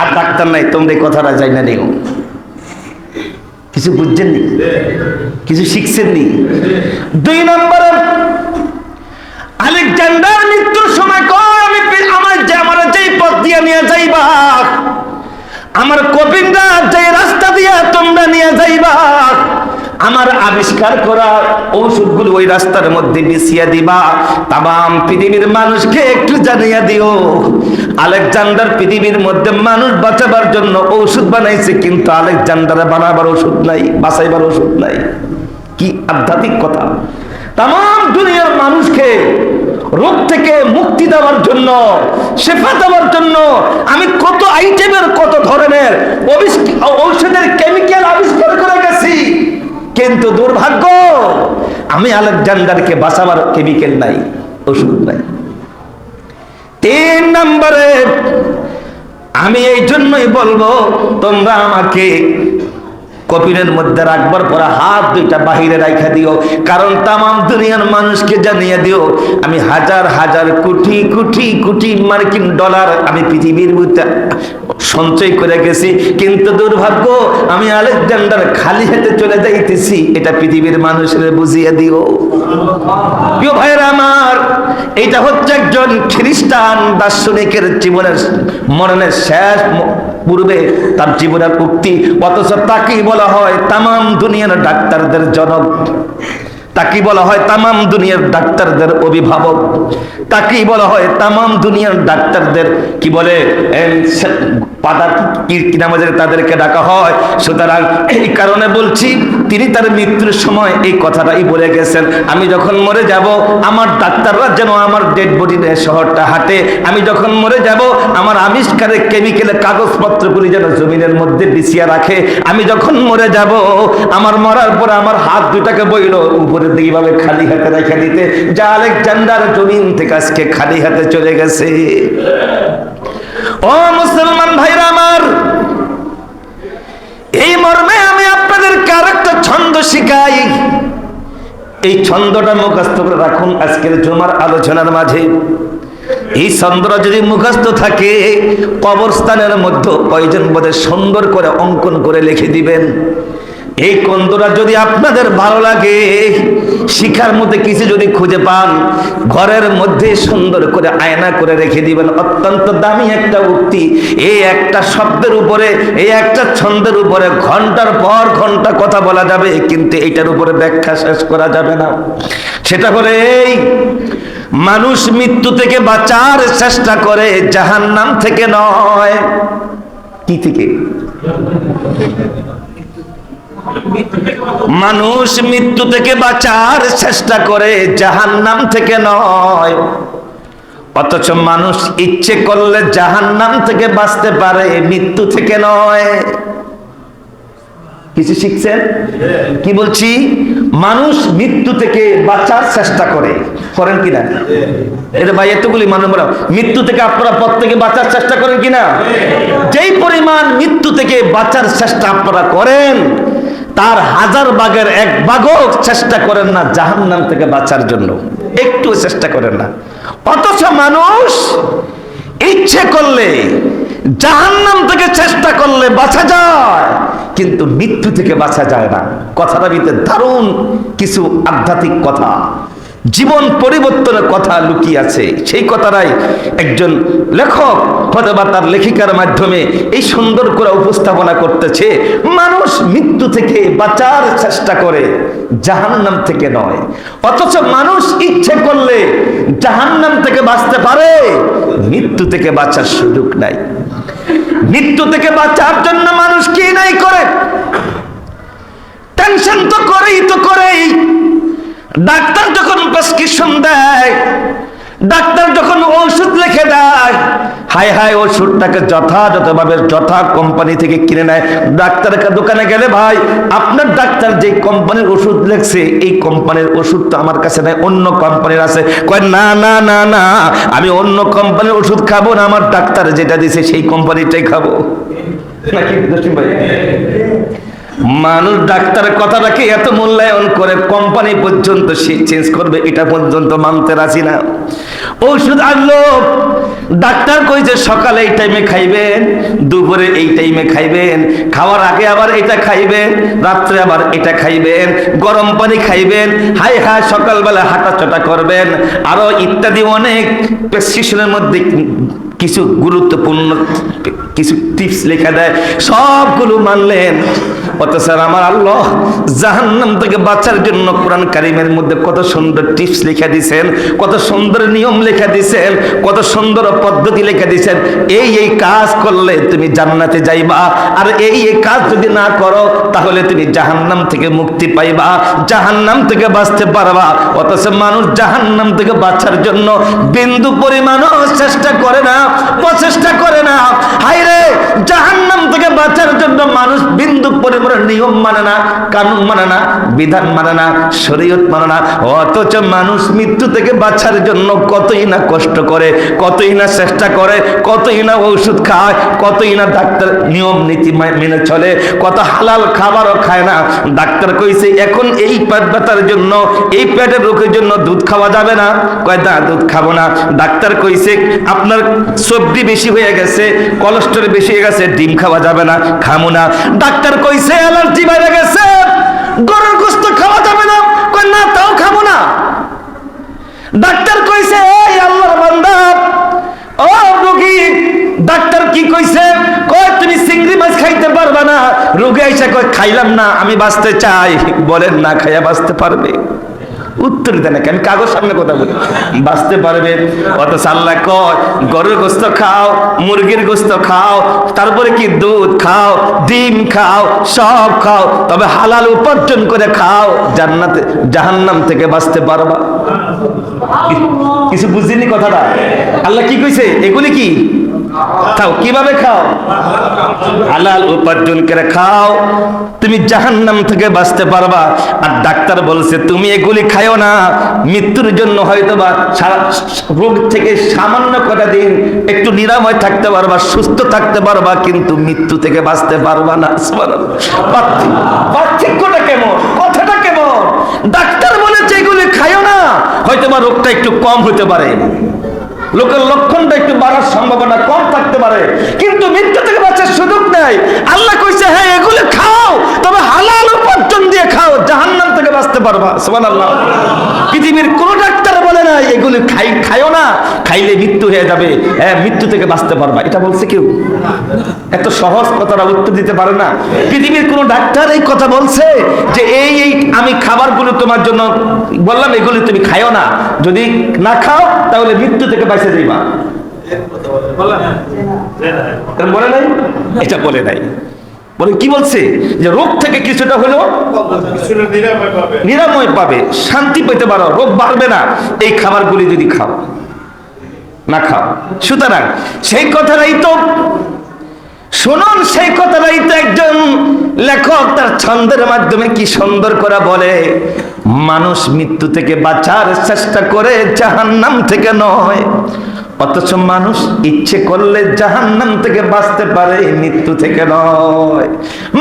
আর ডাক্তার নাই। তোমরা এই কথাটা যাই না দেখো, কিছু বুঝছেন নি, কিছু শিখছেন নি? দুই নম্বরে আলেকজান্ডার মৃত্যুর সময় কয় আমি আমার যেই পথ দিয়ে নিয়ে যাইবা, আমার কফিনটা যে রাস্তা দিয়ে তোমরা নিয়ে যাইবা, আমার আবিষ্কার করা ঔষধগুলো ওই রাস্তার মধ্যে বিছিয়ে দিবা। তামাম পৃথিবীর মানুষকে একটু জানিয়ে দিও আলেকজান্ডার পৃথিবীর মধ্যে মানুষ বাঁচাবার জন্য ঔষধ বানাইছে, কিন্তু আলেকজান্ডার বানাবার ওষুধ নাই, বাঁচাইবার ওষুধ নাই। কি আধ্যাত্মিক কথা! তামাম দুনিয়ার মানুষকে রোগ থেকে মুক্তি দেওয়ার জন্য, শেফা দেওয়ার জন্য আমি কত আইটেমের, কত ধরনের ঔষধের কেমিক্যাল আবিষ্কার করে গেছি, কিন্তু দুর্ভাগ্য আমি আলেকজান্ডারকে বাঁচাবার কেমিক্যাল নাই, ওষুধ নাই। তিন নম্বরে আমি এই জন্যই বলবো তোমরা আমাকে কফিনের মধ্যে রাখবার পরে হাত দুইটা বাহিরে রাখা দিও, কারণ তামাম দুনিয়ার মানুষকে জানিয়ে দিও আমি হাজার হাজার কোটি কোটি কোটি মার্কিন ডলার আমি পৃথিবীর মধ্যে সঞ্চয় করে গেছি, কিন্তু দুর্ভাগ্য আমি আলেকজান্ডার খালি হাতে চলে যাইতেছি, এটা পৃথিবীর মানুষের বুঝিয়ে দিও। প্রিয় ভাইরা আমার, এটা হচ্ছে একজন খ্রিস্টান দার্শনিকের জীবনের মরণের শেষ পূর্বে তার জীবনের উক্তি, অথচ তাকেই বলা হয় তামাম দুনিয়ার ডাক্তারদের জনক, তাকেই বলা হয় তামাম দুনিয়ার ডাক্তারদের অভিভাবক, তাকেই বলা হয় তামাম দুনিয়ার ডাক্তারদের কি বলে কি নামে তাদেরকে ডাকা হয়। সুতরাং এই কারণে বলছি, তিনি তার মৃত্যুর সময় এই কথাটাই বলে গেছেন, আমি যখন মরে যাব আমার ডাক্তাররা যেন আমার ডেড বডি নিয়ে শহরটা হাঁটে, আমি যখন মরে যাব আমার আবিষ্কারের কেমিক্যালের কাগজপত্রগুলি যেন জমিনের মধ্যে বিছিয়ে রাখে, আমি যখন মরে যাব আমার মরার পর আমার হাত দুটাকে বইল উপরের দিকে ভাবে খালি হাতে রেখে দিতে, যা আলেকজান্ডার জমিন থেকে আজকে খালি হাতে চলে গেছে। ও মুসলমান ভাইরা আমার, এই মর্মে আমি আপনাদেরকে আরেকটা ছন্দ শিখাই, এই ছন্দটা মুখস্থ করে রাখুন আজকের জুমার আলোচনার মাঝে। এই ছন্দটা যদি মুখস্থ থাকে, কবরস্থানের মধ্যে কয়জন বোধে সুন্দর করে অঙ্কন করে লিখে দিবেন। এই কন্দরা যদি আপনাদের ভালো লাগে, শিখার মধ্যে কিছু যদি খুঁজে পান, ঘরের মধ্যে সুন্দর করে আয়না করে রেখে দিবেন। অত্যন্ত দামি একটা উক্তি, এই একটা শব্দের উপরে, এই একটা ছন্দের উপরে ঘন্টার পর ঘন্টা কথা বলা যাবে, কিন্তু এটার উপরে ব্যাখ্যা শেষ করা যাবে না। সেটা হলে এই মানুষ মৃত্যু থেকে বাঁচার চেষ্টা করে, জাহান্নাম থেকে নয়। কি থেকে? মানুষ মৃত্যু থেকে বাঁচার চেষ্টা করে, জাহান্নাম থেকে নয়। অথচ মানুষ ইচ্ছে করলে জাহান্নাম থেকে বাঁচতে পারে, মৃত্যু থেকে নয়। কিছু শিখছেন? কি বলছি? মানুষ মৃত্যু থেকে বাঁচার চেষ্টা করে, করেন কিনা? এটা ভাই এতগুলি মানুষ বলা, মৃত্যু থেকে আপনারা প্রত্যেকে বাঁচার চেষ্টা করেন কিনা? যেই পরিমাণ মৃত্যু থেকে বাঁচার চেষ্টা আপনারা করেন, তার 1000 ভাগের 1 ভাগও চেষ্টা করেন না জাহান্নাম থেকে বাঁচার জন্য, একটু চেষ্টা করেন না। অথচ মানুষ ইচ্ছে করলে জাহান্নাম থেকে চেষ্টা করলে বাঁচা যায়, কিন্তু মৃত্যু থেকে বাঁচা যায় না। কথাটা ভিতরে দারুণ কিছু আধ্যাত্মিক কথা। জীবন পরিবর্তনের কথা লুকিয়ে আছে। সেই কথাটাই একজন লেখক অথবা তার লেখিকার মাধ্যমে এই সুন্দর করে উপস্থাপনা করতেছে। মানুষ মৃত্যু থেকে বাঁচার চেষ্টা করে, জাহান্নাম থেকে নয়। অথচ মানুষ ইচ্ছে করলে জাহান্নাম থেকে বাঁচতে পারে, মৃত্যু থেকে বাঁচার সুযোগ নাই। মৃত্যু থেকে বাঁচার জন্য মানুষ কি নাই করে, টেনশন তো করেই। ডাক্তার যখন প্রেসক্রিপশন দেয়, ডাক্তার যখন ওষুধ লিখে দেয়, হায় ওষুধটাকে যথাযথভাবে যথা কোম্পানি থেকে কিনে নেয়। ডাক্তারের দোকানে গেলে, ভাই আপনার ডাক্তার যে কোম্পানির ওষুধ লিখছে, এই কোম্পানির ওষুধ তো আমার কাছে নাই, অন্য কোম্পানির আছে। কয় না না না না, আমি অন্য কোম্পানির ওষুধ খাবো না, আমার ডাক্তার যেটা দিছে সেই কোম্পানিটাই খাবো। নাকি জসিম ভাই? মানুষ ডাক্তারের কথাটাকে এত মূল্যায়ন করে, কোম্পানি পর্যন্ত সে চেঞ্জ করবে এটা পর্যন্ত মানতে রাজি না। ওষুধ আনলো, ডাক্তার কইছে সকালে এই টাইমে খাইবেন, দুপুরে এই টাইমে খাইবেন, খাওয়ার আগে আবার এটা খাইবেন, রাত্রে আবার এটা খাইবেন, গরম পানি খাইবেন, হায় সকালবেলা হাঁটাচটা করবেন, আরো ইত্যাদি অনেক প্রেসক্রিপশনের মধ্যে কিছু গুরুত্বপূর্ণ কিছু টিপস লেখা দেয়, সবগুলো মানলেন। অথচ আমার আল্লাহ জাহান্নাম থেকে বাঁচার জন্য কোরআন কারীমের মধ্যে কত সুন্দর টিপস লেখা দিয়েছেন, কত সুন্দর নিয়ম লেখা দিয়েছেন, কত সুন্দর পদ্ধতি লেখা দিয়েছেন। এই কাজ করলে তুমি জান্নাতে যাইবা, আর এই কাজ যদি না করো তাহলে তুমি জাহান্নাম থেকে মুক্তি পাইবা, জাহান্নাম থেকে বাঁচতে পারবা। অথচ মানুষ জাহান্নাম থেকে বাঁচার জন্য বিন্দু পরিমাণও চেষ্টা করে না, প্রচেষ্টা করে না। হায়রে, জাহান্নাম থেকে বাঁচার জন্য মানুষ বিন্দু পরিমাণ নিয়ম মানে না, কানুন মানে না, বিধান মানে না, শরীয়ত মানে না। অথচ মানুষ মৃত্যু থেকে বাঁচার জন্য কতই না কষ্ট করে, কতই না চেষ্টা করে, কতই না ওষুধ খায়, কতই না ডাক্তার নিয়ম নীতি মেনে চলে, কত হালাল খাবারও খায় না। ডাক্তার কইছে এখন এই পেট ব্যথার জন্য, এই পেটের রোগের জন্য দুধ খাওয়া যাবে না, কয় না দুধ খাবো না। ডাক্তার কইছে আপনার সবজি বেশি হয়ে গেছে, কোলেস্টেরল বেশি হয়ে গেছে, ডিম খাওয়া যাবে না, খামো না। ডাক্তার কইছে অ্যালার্জি বেড়ে গেছে, গরুর গোশত খাওয়া যাবে না, কয় না তাও খাবো না। ডাক্তার কইছে এই আল্লাহর বান্দা, ও রোগী, ডাক্তার কি কইছে, কয় তুমি চিংড়ি মাছ খাইতে পারবা না। রোগী আইসা কয় খাইলাম না, আমি বাঁচতে চাই। বলেন না খাইয়া বাঁচতে পারবে? উত্তর দেন নাকি, আমি কাগজ সামনে কথা বলি, বাঁচতে পারবে? অথচ আল্লাহ কয় গরুর গোশত খাও, মুরগির গোশত খাও, তারপরে কি দুধ খাও, ডিম খাও, সব খাও, তবে হালাল উপার্জন করে খাও, জান্নাতে জাহান্নাম থেকে বাঁচতে পারবা। কিছু বুঝিনি কথাটা? আল্লাহ কি কইছে? এগুলি কি খাও, কিভাবে খাও? হালাল উপার্জন করে খাও, তুমি জাহান্নাম থেকে বাঁচতে পারবা। আর ডাক্তার বলছে তুমি এগুলি খাও না, মৃত্যুর জন্য হয়তোবা রোগ থেকে সামান্য কটা দিন একটু নিরাময় থাকতে পারবা, সুস্থ থাকতে পারবা, কিন্তু মৃত্যু থেকে বাঁচতে পারবা না। পার্থক্যটা কেমন, কথাটা কেমন? ডাক্তার বলেছে এগুলি খাও না, হয়তোবা রোগটা একটু কম হতে পারে, লোকের লক্ষণটা একটু বাড়ার সম্ভাবনা কম থাকতে পারে, কিন্তু মৃত্যু থেকে বাঁচার সুযোগ নেই। আল্লাহ কইছে হ্যাঁ এগুলো খাও, তবে হালাল উপার্জন দিয়ে খাও, জাহান্নাম থেকে বাঁচতে পারবা। সুবহানাল্লাহ। পৃথিবীর কোন ডাক্তার বলে না এগুলো খাইও না, খাইলে মৃত্যু হয়ে যাবে, হ্যাঁ মৃত্যু থেকে বাঁচতে পারবা, এটা বলছে কেউ? এত সহজ কথাটা উত্তর দিতে পারে না। পৃথিবীর কোন ডাক্তার এই কথা বলছে যে এই আমি খাবারগুলো তোমার জন্য বললাম এগুলো তুমি খাইও না, যদি না খাও তাহলে মৃত্যু থেকে বাঁচে যাইবা? বলে নাই, এটা বলে নাই। বলে কি বলছে? যে রোগ থেকে কিছুটা হলেও নিরাময় পাবে, শান্তি পেতে পারো, রোগ বাড়বে না এই খাবারগুলি যদি খাও, না খাও। সুতরাং সেই কথাটাই তো শুনুন, সেই কথাটাই তো একজন লেখক তার ছন্দের মাধ্যমে কি সুন্দর করে বলে, মানুষ মৃত্যু থেকে বাঁচার চেষ্টা করে, জাহান্নাম থেকে নয়। অথচ মানুষ ইচ্ছে করলে জাহান্নাম থেকে বাঁচতে পারে, মৃত্যু থেকে নয়।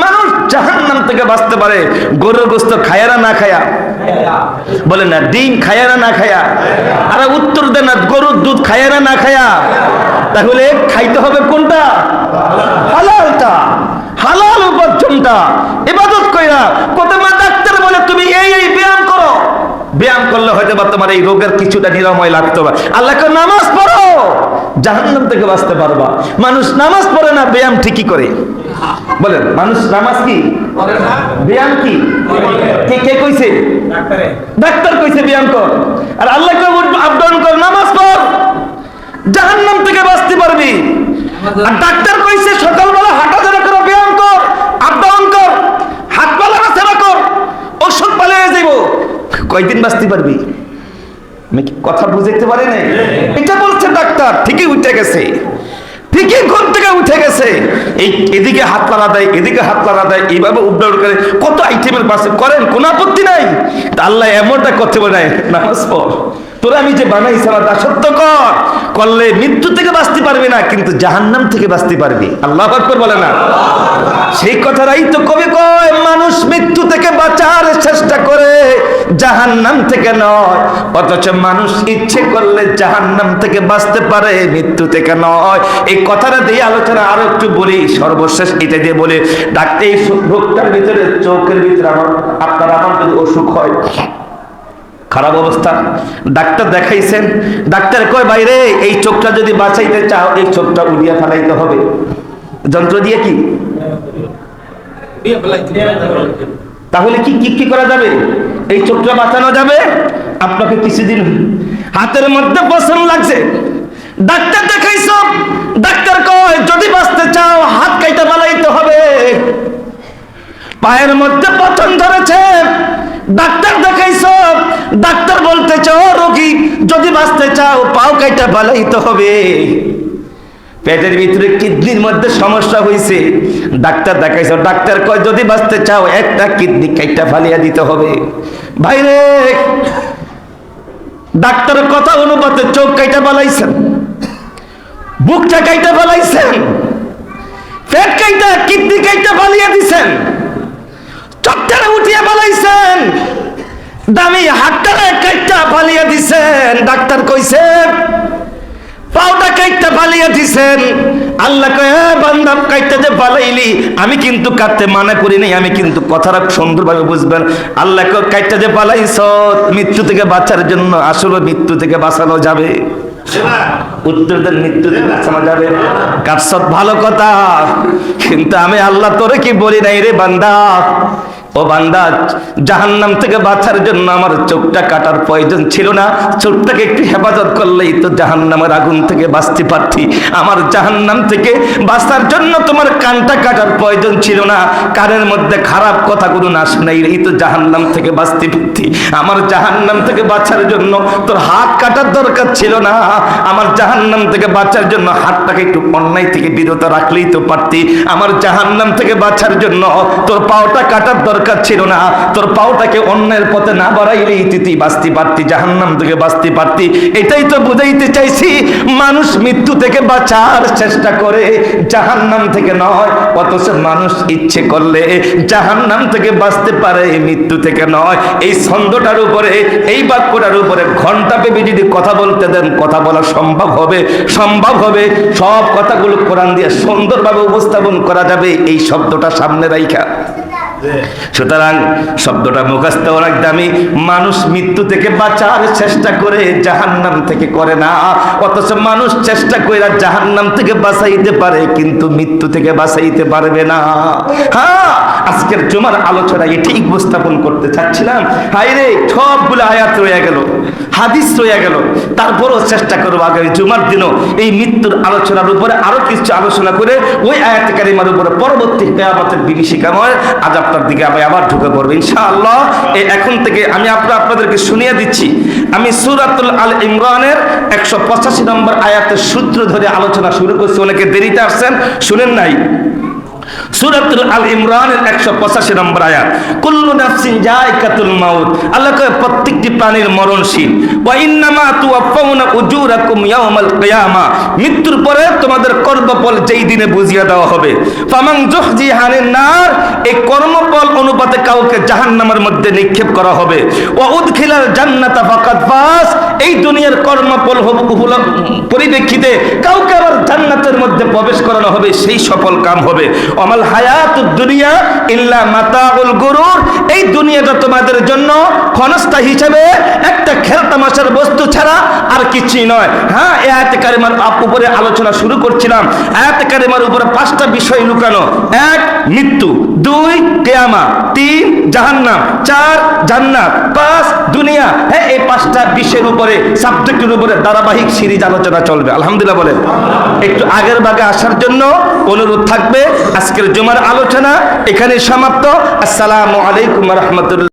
মানুষ জাহান্নাম থেকে বাঁচতে পারে গরুর গোশত খায়া না খায়া? বলে না ডিম খায়া না খায়া? আর উত্তর দেন না গরুর দুধ খায়া না খায়া? তাহলে খাইতে হবে কোনটা? হালালটা, হালাল উপার্জনটা, ইবাদত কইরা। কত মা ডাক্তার বলে তুমি এই ব্যায়াম করো, ব্যায়াম করলে হয়তো বা তোমার এই রোগের কিছুটা নিরাময় লাগতো। আল্লাহকে নামাজ পড়ো, জাহান্নাম থেকে বাঁচতে পারবা। মানুষ নামাজ পড়ে না, ব্যায়াম ঠিকই করে। বলেন, মানুষ নামাজ কি ব্যায়াম কি কে কইছে? ডাক্তার কইছে ব্যায়াম কর, আর আল্লাহকে আপ ডাউন কর, নামাজ পড়, জাহান্নাম থেকে বাঁচতে পারবি। আর ডাক্তার কইছে সকালবেলা হাঁটাচলা করো, ব্যায়াম কর, আপ ডাউন কর, হাত পা নাড়াচাড়া কর, ওষুধ পালিয়ে যাইব, কয়দিন বাঁচতে পারবি? আমি কি কথা বুঝাইতে পারি না? এটা বলছে ডাক্তার, ঠিকই উঠে গেছে, ঠিকই ঘর থেকে উঠে গেছে। এই এদিকে হাত লাড়া দেয়, এদিকে হাত লাড়া দেয়, এইভাবে উপডাউন করে কত আইটেমের পাশে করেন, কোনো আপত্তি নাই। আল্লাহ এমনটা করতে বলে নাই, নামাজ পড়, তোরা আমি যে বানাইছি আমার দাসত্ব কর, করলে মৃত্যু থেকে বাঁচতে পারবি না, কিন্তু জাহান্নাম থেকে বাঁচতে পারবি। আল্লাহু আকবার বলে না? সেই কথাটাই তো কবি কয়, মানুষ মৃত্যু থেকে বাঁচার চেষ্টা করে, জাহান্নাম থেকে নয়। অথচ মানুষ ইচ্ছে করলে জাহান্নাম থেকে বাঁচতে পারে, মৃত্যু থেকে নয়। এই কথাটা দিয়ে আলোচনা আরো একটু বলি, সর্বশেষ এটা দিয়ে বলে, ডাক্তার এই রোগটার ভিতরে, চোখের ভিতরে আপনার আমার যদি অসুখ হয়, খারাপ অবস্থা, ডাক্তার দেখাইছেন, ডাক্তার কয় বাইরে এই চোখটা যদি বাঁচাইতে চাও, এই চোখটা উড়িয়ে ফেলাইতে হবে। যন্ত্র দিয়ে কি? তাহলে কি কি কি করা যাবে? এই চোখটা বাঁচানো যাবে। আপনাকে কিছুদিন হাতের মধ্যে পছন্দ লাগছে, ডাক্তার দেখাইছ, ডাক্তার কয় যদি বাঁচতে চাও হাত কাইটা ফেলাইতে হবে। পায়ের মধ্যে পছন্দ ধরেছে, ডাক্তার দেখাইছ, ডাক্তার বলতে চাও রোগী যদি বাঁচতে চাও পাও কাইটা ফেলাইতে হবে। পেটের ভিতরে কিডনির মধ্যে সমস্যা হয়েছে, ডাক্তার দেখাইছো, ডাক্তার কয় যদি বাঁচতে চাও একটা কিডনি কাইটা ফালিয়া দিতে হবে। ভাইরে, ডাক্তারের কথা অনুপাতে চোখ কাইটা ফেলাইছেন, বুকটা কাইটা ফেলাইছেন, পেট কাইটা কিডনি কাইটা ফালিয়া দিছেন, চোখটারে উঠিয়ে ফেলাইছেন, দামি হাতটারে কাইটা ফালিয়া দিছেন। ডাক্তার কইছে পাউটা কাইটা ফালিয়ে দিছেন। আল্লাহ কয় বান্দা কাইটা যে ফালাইলি, আমি কিন্তু কাটতে মানা করি নাই, আমি কিন্তু কথাটা সুন্দরভাবে বুঝবেন। আল্লাহ কয় কাইটা যে ফালাইছ মৃত্যু থেকে বাঁচার জন্য, আসলে মৃত্যু থেকে বাঁচানো যাবে? উত্তর দেন, মৃত্যু থেকে বাঁচানো যাবে। কাটছত ভালো কথা, কিন্তু আমি আল্লাহ তোরে কি বলি নাই রে বান্দা, ও বান্দা, জাহান্নাম থেকে বাঁচার জন্য আমার চোখটা কাটার প্রয়োজন ছিল না, চোখটাকে একটু হেফাজত করলেই তো জাহান্নামের আগুন থেকে বাঁচতে পারতি। আমার জাহান্নাম থেকে বাঁচার জন্য তোমার কানটা কাটার প্রয়োজন ছিল না, কানের মধ্যে খারাপ কথাগুলো না শুনাইলেই তো জাহান্নাম থেকে বাঁচতে পারতি। আমার জাহান্নাম থেকে বাঁচার জন্য তোর হাত কাটার দরকার ছিল না, আমার জাহান্নাম থেকে বাঁচার জন্য হাতটাকে একটু অন্যায় থেকে বিরত রাখলেই তো পারতি। আমার জাহান্নাম থেকে বাঁচার জন্য তোর পাওটা কাটার দরকার ছিল না, তোর পাওটাকে অন্যের পথে না বাড়াইলেই তুই বাঁচতে পারতি, জাহান্নাম থেকে বাঁচতে পারতি। এটাই তো বুঝাইতে চাইছি, মানুষ মৃত্যু থেকে বাঁচার চেষ্টা করে, জাহান্নাম থেকে নয়। অথচ মানুষ ইচ্ছে করলে জাহান্নাম থেকে বাঁচতে পারে, মৃত্যু থেকে নয়। এই ছন্দটার উপরে, এই বাক্যটার উপরে ঘন্টা পেবে যদি কথা বলতে দেন, কথা বলা সম্ভব হবে, সম্ভব হবে। সব কথাগুলো কোরআন দিয়ে সুন্দরভাবে উপস্থাপন করা যাবে এই শব্দটা সামনে রাইখা। সুতরাং শব্দটা মুখস্থ অনেক দামি। মানুষ মৃত্যু থেকে বাঁচার চেষ্টা করে, জাহান্নাম থেকে করে না। অথচ মানুষ চেষ্টা করে জাহান্নাম থেকে বাঁচাইতে পারে, কিন্তু মৃত্যু থেকে বাঁচাইতে পারবে না। হ্যাঁ, আজকের জুমার আলোচনা এটি উপস্থাপন করতে চাচ্ছিলাম। হাইরে, সবগুলো আয়াত রয়ে গেল, হাদিস রয়ে গেল, তারপরও চেষ্টা করবো আগামী জুমার দিনও এই মৃত্যুর আলোচনার উপরে আরো কিছু আলোচনা করে ওই আয়াত কারিমার উপরে পরবর্তী কিয়ামতের বিভীষিকাময় আযাবটার দিকে আমি আবার ঢুকে পড়বো ইনশাআল্লাহ। এখন থেকে আমি আপনাদেরকে শুনিয়ে দিচ্ছি, আমি সূরাতুল আল ইমরানের 185 নম্বর আয়াতের সূত্র ধরে আলোচনা শুরু করছি। অনেকে দেরিতে আসছেন, শুনেন নাই। সূরাতুল আল ইমরানের 185 নম্বর আয়াত, কুল্লু নাফসিন যায়কাতুল মাউত, আল্লাহ কয় প্রত্যেকটি প্রাণীর মরণশীল। ওয়া ইন্নামা তুওয়াফাউনা উজুরাকুম ইয়াওমাল কিয়ামা, মৃত্যুর পরে তোমাদের কর্মফল যেই দিনে বুঝিয়ে দেওয়া হবে। ফামান যুহজিহা আনিন নার, এই কর্মফল অনুপাতে কাউকে জাহান্নামের মধ্যে নিক্ষেপ করা হবে। ওয়া উদখিলাল জান্নাতা ফাকাদ ফাজ, এই দুনিয়ার কর্মফল পরিপ্রেক্ষিতে কাউকে আবার জান্নাতের মধ্যে প্রবেশ করানো হবে, সেই সফল কাম হবে। অমাল হায়াতুদ দুনিয়া ইল্লা মাতাউল গুরুর, এই দুনিয়াটা তোমাদের জন্য ক্ষণস্থায়ী হিসেবে একটা খেলতামাশার বস্তু ছাড়া আর কিছুই নয়। হ্যাঁ, এই আয়াতে কারিমার উপরে আলোচনা শুরু করছিলাম। আয়াতে কারিমার উপরে 5টা বিষয় লুকানো। 1 মৃত্যু, 2 কিয়ামত, 3 জাহান্নাম, 4 জান্নাত, 5 দুনিয়া। হ্যাঁ, এই 5টা বিষয়ের উপরে, সাবজেক্টের উপরে ধারাবাহিক সিরিজ আলোচনা চলবে। আলহামদুলিল্লাহ বলেন। একটু আগের ভাগে আসার জন্য অনুরোধ থাকবে। আজকের জুমার আলোচনা এখানে সমাপ্ত। আসসালামু আলাইকুম ওয়া রাহমাতুল্লাহ।